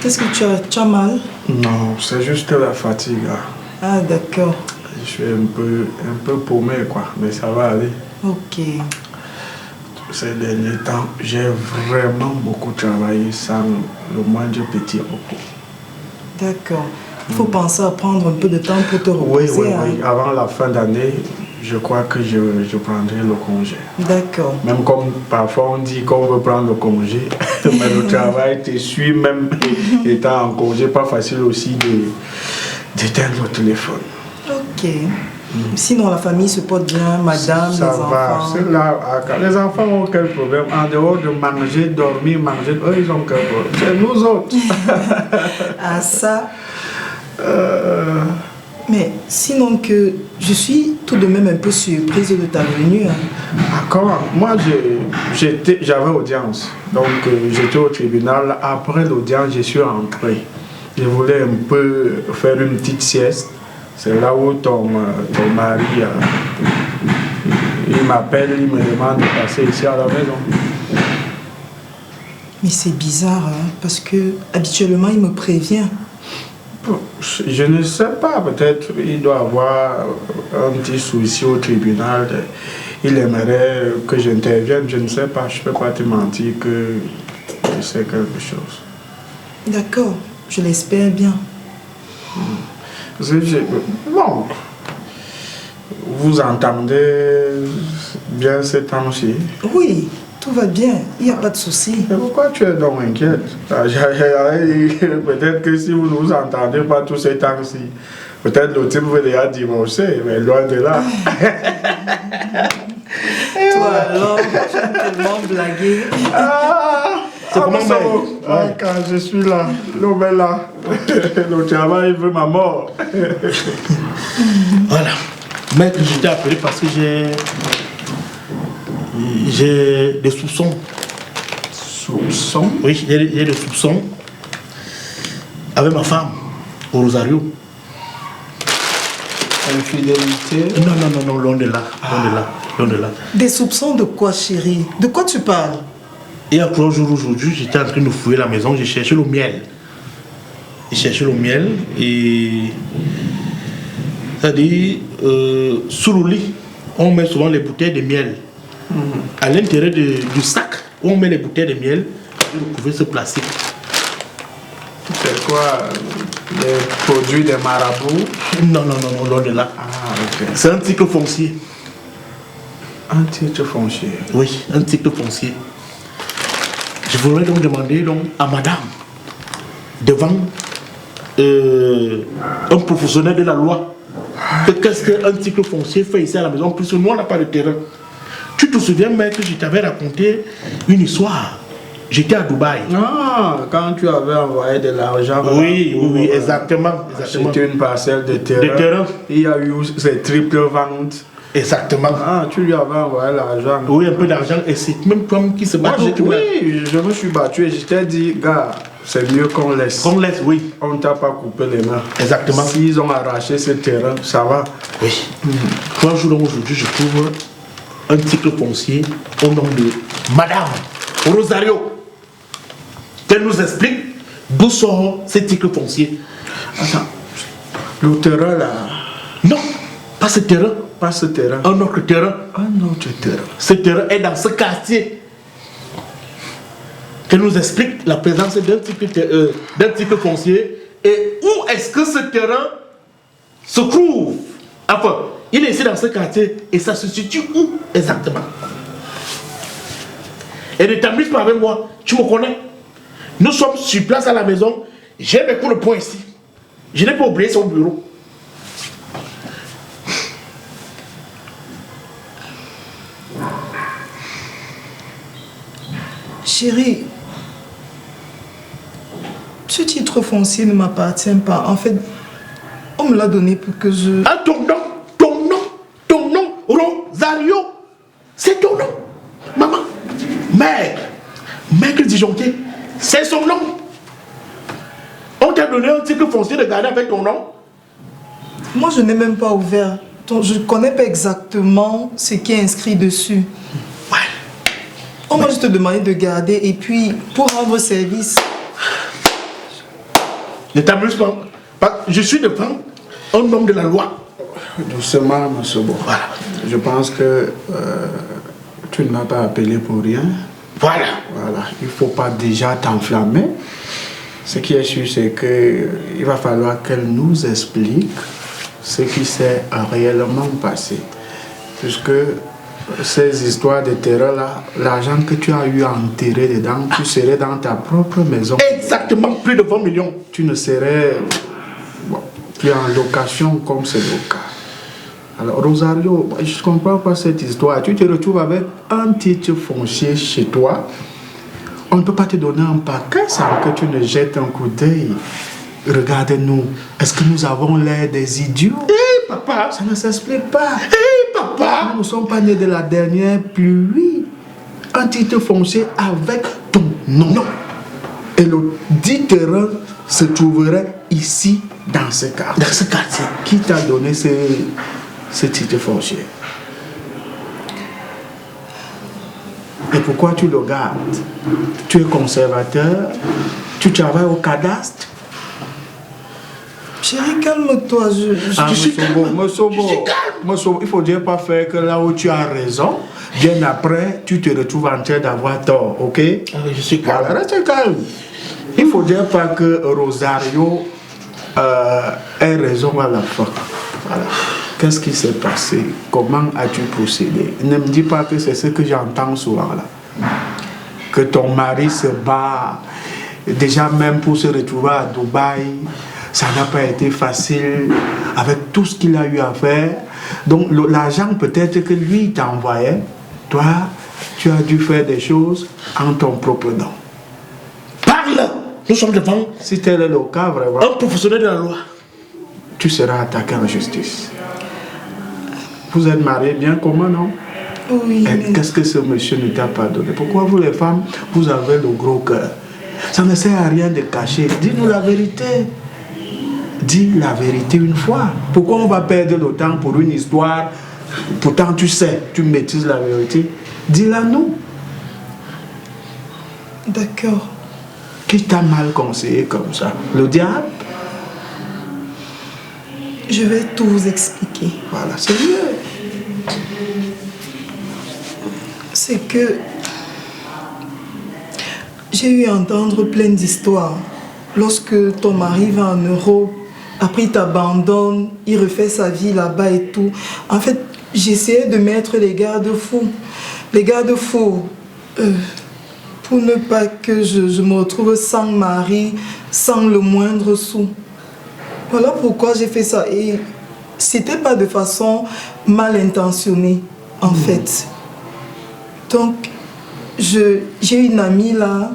Qu'est-ce que tu as mal? Non, c'est juste la fatigue. Ah, d'accord. Je suis un peu paumé, quoi, mais ça va aller. Ok. Ces derniers temps, j'ai vraiment beaucoup travaillé sans le moindre petit repos. D'accord. Il faut penser à prendre un peu de temps pour te reposer. Oui. Avant la fin d'année, je crois que je prendrai le congé. D'accord. Même comme parfois on dit qu'on veut prendre le congé, mais le travail te suit même étant en congé, pas facile aussi d'éteindre le téléphone. Ok. Sinon, la famille se porte bien, madame, ça les va. enfants. Là, les enfants ont quel problème? En dehors de manger, dormir, manger, eux, ils ont quel problème? C'est nous autres. Ah, ça. Mais sinon que je suis tout de même un peu surprise de ta venue. Comment? Moi, j'avais audience. Donc, j'étais au tribunal. Après l'audience, je suis rentré. Je voulais un peu faire une petite sieste. C'est là où ton mari, il m'appelle, il me demande de passer ici à la maison. Mais c'est bizarre, parce que habituellement, il me prévient. Je ne sais pas, peut-être il doit avoir un petit souci au tribunal. Il aimerait que j'intervienne, je ne sais pas, je ne peux pas te mentir que je sais quelque chose. D'accord, je l'espère bien. Bon, vous entendez bien ces temps-ci? Oui, tout va bien, il n'y a pas de souci. Mais pourquoi tu es donc inquiète? Peut-être que si vous ne vous entendez pas tous ces temps-ci, peut-être le type veut déjà divorcer, mais loin de là. Toi alors, tu aimes tellement blaguer. C'est comment ça va? Quand je suis là, l'homme est là. Le travail veut ma mort. Voilà. Maître, je t'ai appelé parce que j'ai des soupçons. Soupçons? Oui, j'ai des soupçons avec ma femme, au Rosario. Infidélité? Non, loin de là. Loin de là. Des soupçons de quoi, chérie? De quoi tu parles? Il y a 3 jours aujourd'hui, j'étais en train de fouiller la maison, j'ai cherché le miel. Et c'est-à-dire, sous le lit, on met souvent les bouteilles de miel. À l'intérieur du sac où on met les bouteilles de miel, vous pouvez se placer. C'est quoi? Les produits des marabouts? Non, loin de là. Ok. C'est un titre foncier. Un titre foncier? Oui, un titre foncier. Je voudrais donc demander à madame, devant un professionnel de la loi, qu'est-ce qu'un titre foncier fait ici à la maison, puisque nous on n'a pas de terrain. Tu te souviens, maître, je t'avais raconté une histoire. J'étais à Dubaï. Ah, quand tu avais envoyé de l'argent. Oui, exactement. C'était une parcelle de terrain. Il y a eu ces triples ventes. Exactement. Ah, tu lui avais envoyé l'argent. Oui, un peu d'argent. Et c'est même toi qui se bat. Oui, je me suis battu et je t'ai dit, gars, c'est mieux qu'on laisse. Qu'on laisse, oui. On ne t'a pas coupé les mains. Exactement. S'ils ont arraché ce terrain, ça va. Oui. 3 jours aujourd'hui, je trouve un titre foncier au nom de Madame Rosario. Qu'elle nous explique d'où sort ce titre foncier. Attends, le terrain là. Non, pas ce terrain. Pas ce terrain. Un autre terrain. Un autre terrain. Ce terrain est dans ce quartier. Qu'elle nous explique la présence d'un titre foncier et où est-ce que ce terrain se trouve. Enfin, il est ici dans ce quartier et ça se situe où exactement. Et ne t'amuse pas avec moi, tu me connais. Nous sommes sur place à la maison, j'ai mes coups de poing ici. Je n'ai pas oublié son bureau. Chérie, ce titre foncier ne m'appartient pas. En fait, on me l'a donné pour que je... Ah, ton nom, Rosario, c'est ton nom, maman. Maître disjoncté, c'est son nom. On t'a donné un titre foncier de garder avec ton nom. Moi, je n'ai même pas ouvert. Donc, je ne connais pas exactement ce qui est inscrit dessus. On va juste te demander de garder et puis pour rendre service. Ne t'amuse pas. Je suis devant un homme de la loi. Doucement, M. Bo. Voilà. Je pense que tu ne m'as pas appelé pour rien. Voilà. Voilà. Il ne faut pas déjà t'enflammer. Ce qui est sûr, c'est qu'il va falloir qu'elle nous explique ce qui s'est réellement passé. Puisque ces histoires de terreur-là, l'argent que tu as eu à enterrer dedans, tu serais dans ta propre maison. Exactement, plus de 20 millions. Tu ne serais plus en location comme c'est le cas. Alors Rosario, je ne comprends pas cette histoire. Tu te retrouves avec un titre foncier chez toi. On ne peut pas te donner un paquet sans que tu ne jettes un coup d'œil. Regarde-nous. Est-ce que nous avons l'air des idiots? Hé, papa. Ça ne s'explique pas. Hé, papa. Nous ne sommes pas nés de la dernière pluie. Un titre foncier avec ton nom. Non. Et le dit terrain se trouverait ici, dans ce quartier. Dans ce quartier. Qui t'a donné ce titre foncier? Et pourquoi tu le gardes? Tu es conservateur? Tu travailles au cadastre? Chérie, calme-toi. Je suis calme. Il faut dire pas faire que là où tu as raison, bien après, tu te retrouves en train d'avoir tort, ok? Je suis calme. Voilà, reste calme. Il faut dire pas que Rosario ait raison à la fin. Voilà. Qu'est-ce qui s'est passé? Comment as-tu procédé? Ne me dis pas que c'est ce que j'entends souvent là. Que ton mari se bat, déjà même pour se retrouver à Dubaï, ça n'a pas été facile avec tout ce qu'il a eu à faire. Donc l'argent peut-être que lui t'envoyait, toi, tu as dû faire des choses en ton propre nom. Parle! Nous sommes devant Si tel est le cas, vraiment, un professionnel de la loi. tu seras attaqué en justice. Vous êtes mariés bien comment, non? Oui, mais... Qu'est-ce que ce monsieur ne t'a pas donné? Pourquoi vous les femmes, vous avez le gros cœur? Ça ne sert à rien de cacher. Dis-nous la vérité. Dis la vérité une fois. Pourquoi on va perdre le temps pour une histoire? Pourtant tu sais, tu maîtrises la vérité. Dis-la nous. D'accord. Qui t'a mal conseillé comme ça? Le diable? Je vais tout vous expliquer. Voilà, c'est mieux. C'est que j'ai eu à entendre plein d'histoires. Lorsque ton mari va en Europe, après il t'abandonne, il refait sa vie là-bas et tout. En fait, j'essayais de mettre les garde-fous. Les garde-fous pour ne pas que je me retrouve sans mari, sans le moindre sou. Voilà pourquoi j'ai fait ça. Et c'était pas de façon mal intentionnée, en fait. Donc, j'ai une amie là,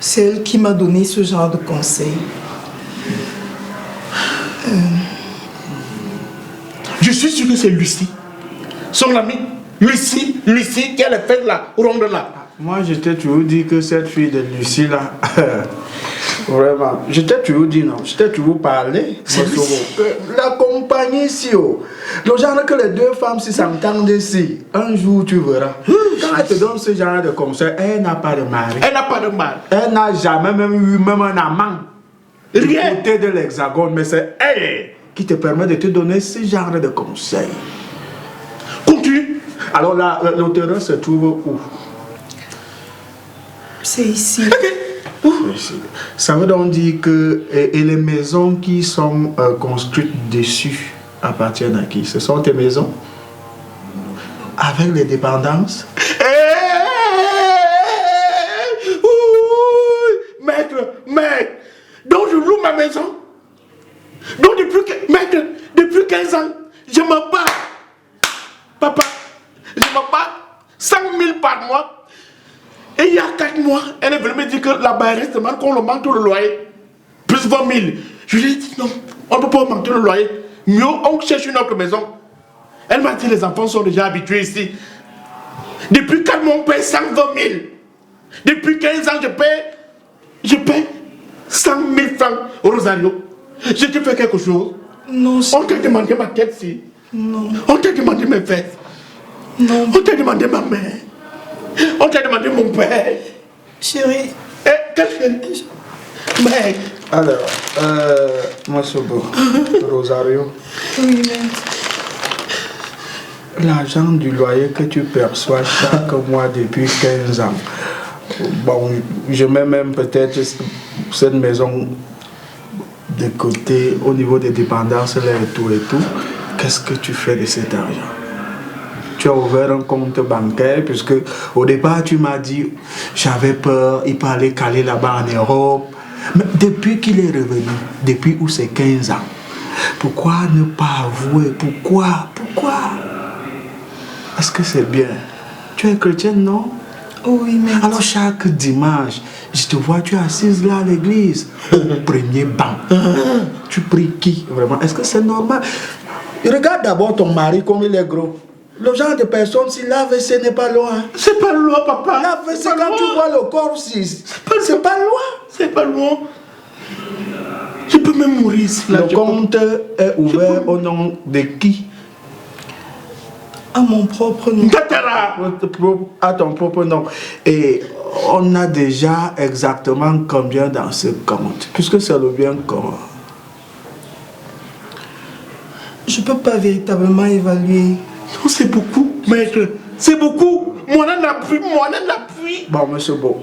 c'est elle qui m'a donné ce genre de conseils. Je suis sûr que c'est Lucie. Son amie. Lucie qui a les fêtes là, ronde là. Moi, je t'ai toujours dit que cette fille de Lucie là, vraiment, je t'ai toujours dit non, je t'ai toujours parlé. La compagnie ici, le genre que les deux femmes si s'entendent ici, un jour tu verras. Quand elle te donne ce genre de conseil, elle n'a pas de mari. Elle n'a pas de mal. Elle n'a jamais même eu même un amant. Rien. Du côté de l'Hexagone, mais c'est elle qui te permet de te donner ce genre de conseils. Continue. Alors là, le terrain se trouve où? C'est ici. Ici. Ça veut donc dire que et les maisons qui sont construites dessus appartiennent à qui? Ce sont tes maisons? Avec les dépendances? Maître, donc je loue ma maison. Donc depuis 15 ans, je me bats. Papa, je me bats 100 000 par mois. Et il y a 4 mois, elle est venue me dire que là-bas, il reste mal qu'on le manque tout le loyer. Plus 20 000. Je lui ai dit non, on ne peut pas augmenter le loyer. Mieux, on cherche une autre maison. Elle m'a dit les enfants sont déjà habitués ici. Depuis 4 mois, on paye 120 000. Depuis 15 ans, je paye 100 000 francs au Rosario. Je te fais quelque chose. Non, On t'a demandé ma tête, si. non, On t'a demandé mes fesses. non. On t'a demandé ma main. On t'a demandé mon père. Chérie. Eh, qu'est-ce que... Mais... Alors, Mosobo, Rosario, Oui, maître. l'argent du loyer que tu perçois chaque mois depuis 15 ans, bon, je mets même peut-être cette maison de côté au niveau des dépendances là et tout, qu'est-ce que tu fais de cet argent? Tu as ouvert un compte bancaire puisque au départ tu m'as dit j'avais peur, il parlait caler là-bas en Europe. Mais depuis qu'il est revenu, depuis où c'est 15 ans, pourquoi ne pas avouer? Pourquoi? Est-ce que c'est bien? Tu es chrétienne, non? Oui, maître. Alors chaque dimanche, je te vois, tu es assise là à l'église, au premier banc. Tu pries qui, vraiment? Est-ce que c'est normal? Regarde d'abord ton mari comme il est gros. Le genre de personne, si l'AVC n'est pas loin. C'est pas loin, papa. L'AVC, quand tu vois le corps aussi, c'est pas loin. C'est pas loin. Je peux même mourir ici. Là, le compte est ouvert au nom de qui? À mon propre nom. À ton propre nom. Et on a déjà exactement combien dans ce compte? Puisque c'est le bien commun. Je ne peux pas véritablement évaluer. Non, c'est beaucoup, maître. C'est beaucoup. Mon appui. Bon, monsieur Beau,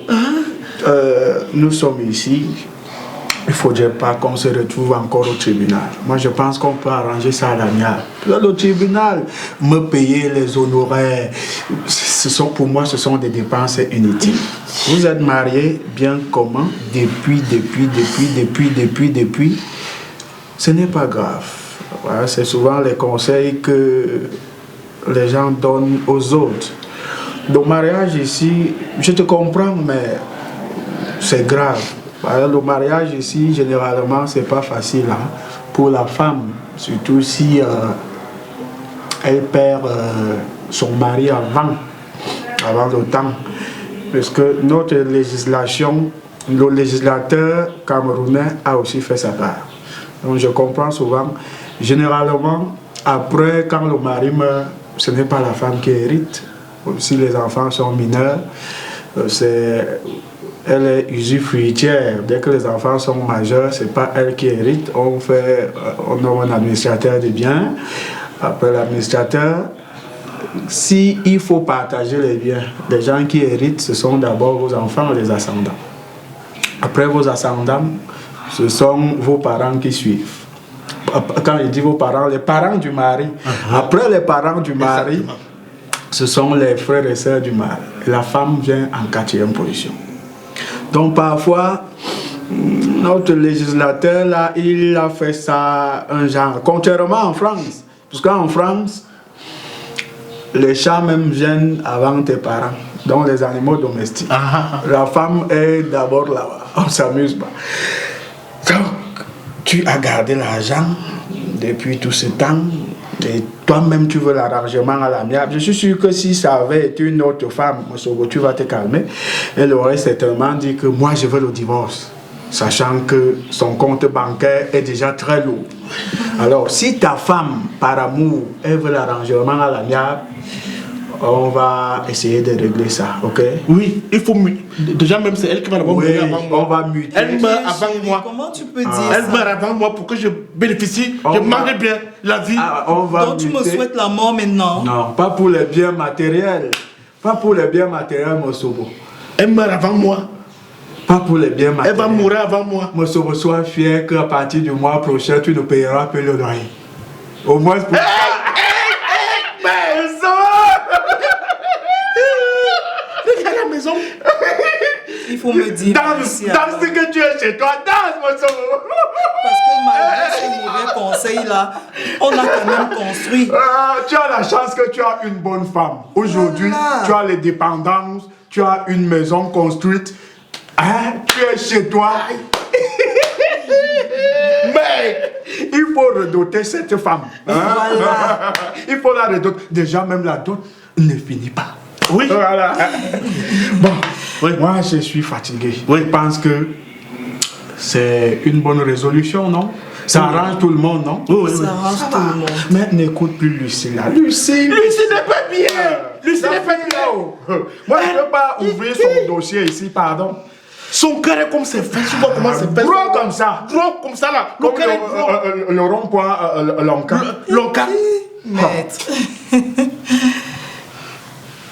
nous sommes ici. Il ne faudrait pas qu'on se retrouve encore au tribunal. Moi, je pense qu'on peut arranger ça à l'amiable. Le tribunal, me payer les honoraires, pour moi, ce sont des dépenses inutiles. Vous êtes mariés, bien comment? Depuis. Ce n'est pas grave. Voilà, c'est souvent les conseils que les gens donnent aux autres. Le mariage ici, je te comprends, mais c'est grave. Le mariage ici, généralement, c'est pas facile hein, pour la femme, surtout si elle perd son mari avant le temps. Parce que notre législation, le législateur camerounais a aussi fait sa part. Donc je comprends souvent, généralement, après, quand le mari meurt, ce n'est pas la femme qui hérite. Si les enfants sont mineurs, elle est usufruitière. Dès que les enfants sont majeurs, ce n'est pas elle qui hérite. On nomme un administrateur de biens. Après l'administrateur, s'il faut partager les biens, les gens qui héritent, ce sont d'abord vos enfants et les ascendants. Après vos ascendants, ce sont vos parents qui suivent. Quand je dis vos parents, les parents du mari. Après les parents du mari, exactement, ce sont les frères et sœurs du mari. La femme vient en 4e position. Donc parfois, notre législateur là, il a fait ça un genre, contrairement en France. Parce qu'en France, les chats même viennent avant tes parents, donc les animaux domestiques. La femme est d'abord là-bas, on ne s'amuse pas. Donc, tu as gardé l'argent depuis tout ce temps et toi-même tu veux l'arrangement à l'amiable. Je suis sûr que si ça avait été une autre femme, tu vas te calmer, elle aurait certainement dit que moi je veux le divorce, sachant que son compte bancaire est déjà très lourd. Alors si ta femme, par amour, elle veut l'arrangement à l'amiable, on va essayer de régler ça, ok? Oui, il faut muter. Déjà même c'est elle qui va d'abord mourir avant moi. On va muter. Elle meurt avant moi. Comment tu peux dire Elle ça? meurt avant moi pour que je bénéficie, je mange bien la vie. Donc tu me souhaites la mort maintenant? Non, pas pour les biens matériels. Pas pour les biens matériels, Mosobo. Elle meurt avant moi. Pas pour les biens matériels. Elle va mourir avant moi. Mosobo, sois fier qu'à partir du mois prochain, tu ne payeras plus le loyer. Au moins pour... Il faut me dire. Dans ce que tu es chez toi, danse, mon sauveur. Parce que malgré ces mauvais conseils-là, on a quand même construit. Tu as la chance que tu as une bonne femme. Aujourd'hui, tu as les dépendances, tu as une maison construite. Hein? Tu es chez toi. Mais il faut redoter cette femme. Hein? Voilà. Il faut la redoter. Déjà, même la dot ne finit pas. Oui. Voilà. Bon, oui. Moi je suis fatigué. Oui. Je pense que c'est une bonne résolution, non? Ça arrange tout le monde, non? Oui, ça arrange tout le monde. Mais n'écoute plus Lucie là. Lucie n'est pas bien. Lucie n'est pas bien. Oh, moi, je ne peux pas ouvrir son dossier ici, pardon. Son cœur est comme ses fesses, tu vois comment c'est fait. Droit comme ça. Droit comme ça là. Le Comme cœur est droit. le rond-point Lanka. L'encan. Maître.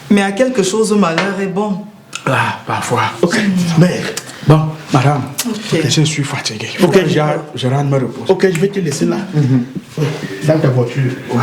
Mais à quelque chose, le malheur est bon. Ah, parfois. Ok, mais Bon, madame, Ok. je suis fatigué. Ok, Je rentre me reposer. ok, je vais te laisser là. Dans ta voiture. Ouais.